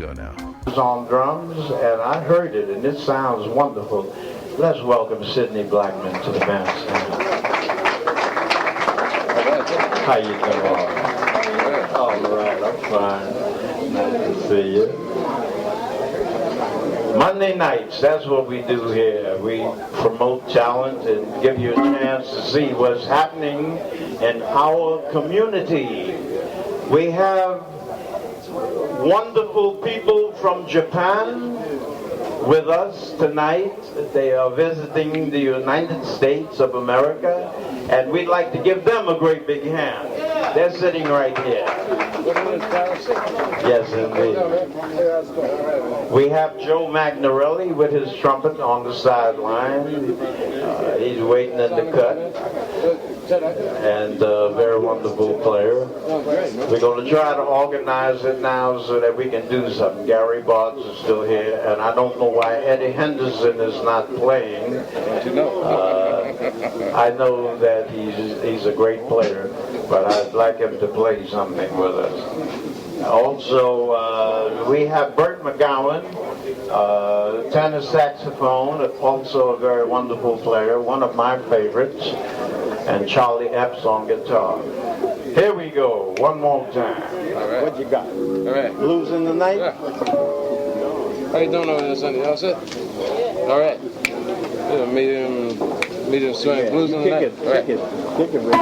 go now. On drums, and I heard it, and it sounds wonderful. Let's welcome Sidney Blackman to the bandstand. How you doing? All right, I'm fine. Nice to see you. Monday nights, that's what we do here. We promote talent and give you a chance to see what's happening in our community. We have wonderful people from Japan with us tonight. They are visiting the United States of America, and we'd like to give them a great big hand. They're sitting right here. Yes, indeed. We have Joe Magnarelli with his trumpet on the sideline. He's waiting in the cut. And a very wonderful player. We're going to try to organize it now so that we can do something. Gary Bartz is still here, and I don't know why Eddie Henderson is not playing. I know that he's a great player, but I'd like him to play something with us. Also, we have Bert McGowan, tenor saxophone, also a very wonderful player, one of my favorites, and Charlie Epps on guitar. Here we go, one more time. All right. What you got? All right. Blues in the night? Yeah. How you doing over there, Sonny? All set? All right. Yeah, medium swing, blues in the night. Kick it, Rick.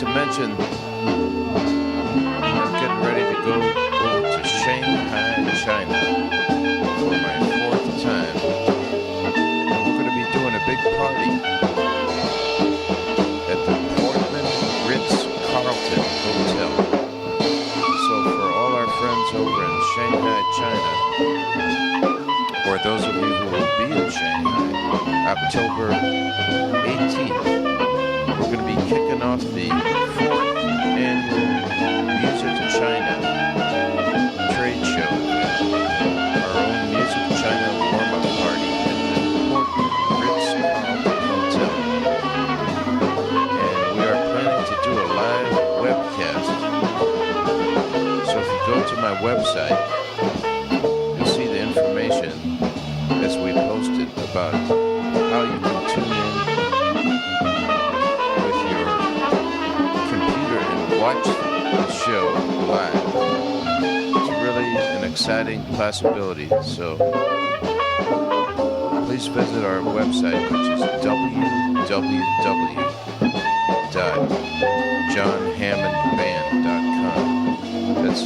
to mention I'm getting ready to go over to Shanghai, China for my 4th time. And we're going to be doing a big party at the Portman Ritz-Carlton Hotel. So for all our friends over in Shanghai, China, or those of you who will be in Shanghai, October 18th, we're going to be kicking off the 4th annual Music China trade show. Our own Music China warm-up party at the Portman Ritz-Carlton Hotel. And we are planning to do a live webcast. So if you go to my website, you'll see the information as we posted about how you can tune in with your computer and watch the show live. It's really an exciting possibility. So please visit our website, which is www.johnhammondband.com. That's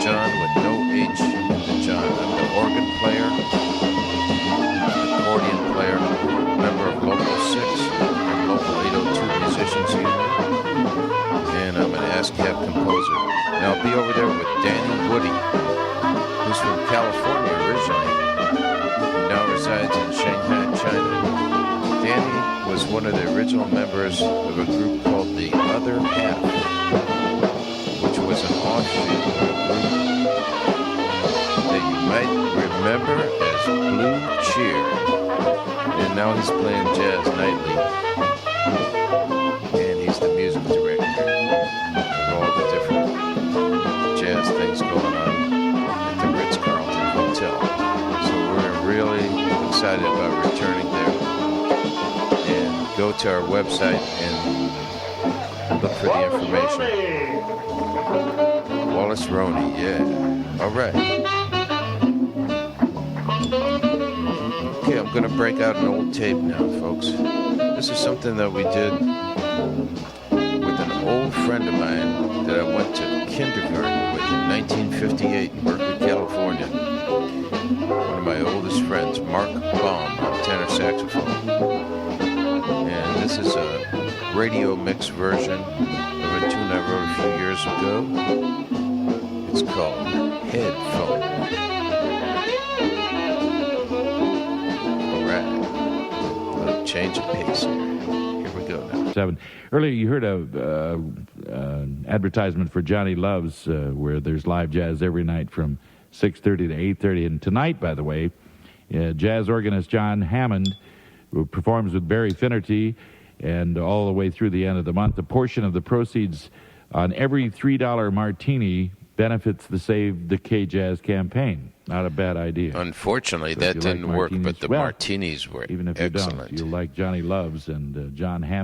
John with no H in the John. I'm the organ player, accordion player, member of Local 6 and Local 802 Musicians Union, and I'm an ASCAP composer. And I'll be over there with Danny Woody, who's from California originally, who now resides in Shanghai, China. Danny was one of the original members of a group called The Other Half, which was an offshoot of a group that you might remember as Blue Cheer. And now he's playing jazz nightly. And he's the music director of all the different jazz things going on at the Ritz-Carlton Hotel. So we're really excited about returning there. And go to our website and look for the information. Wallace Roney, yeah. All right. Okay, I'm going to break out an old tape now, folks. This is something that we did with an old friend of mine that I went to kindergarten with in 1958 in Berkeley, California. One of my oldest friends, Mark Baum, on tenor saxophone. And this is a radio mix version of a tune I wrote a few years ago. It's called Headphone. All right. A little change of pace here. Here we go now. 7. Earlier you heard an advertisement for Johnny Loves, where there's live jazz every night from 6:30 to 8:30. And tonight, by the way, jazz organist Jon Hammond, who performs with Barry Finnerty, and all the way through the end of the month, a portion of the proceeds on every $3 martini benefits the Save the K-Jazz campaign. Not a bad idea. Unfortunately, So that if you didn't like work, but martinis, the well, martinis were even if you excellent. don't, you'll like Johnny Loves and Jon Hammond.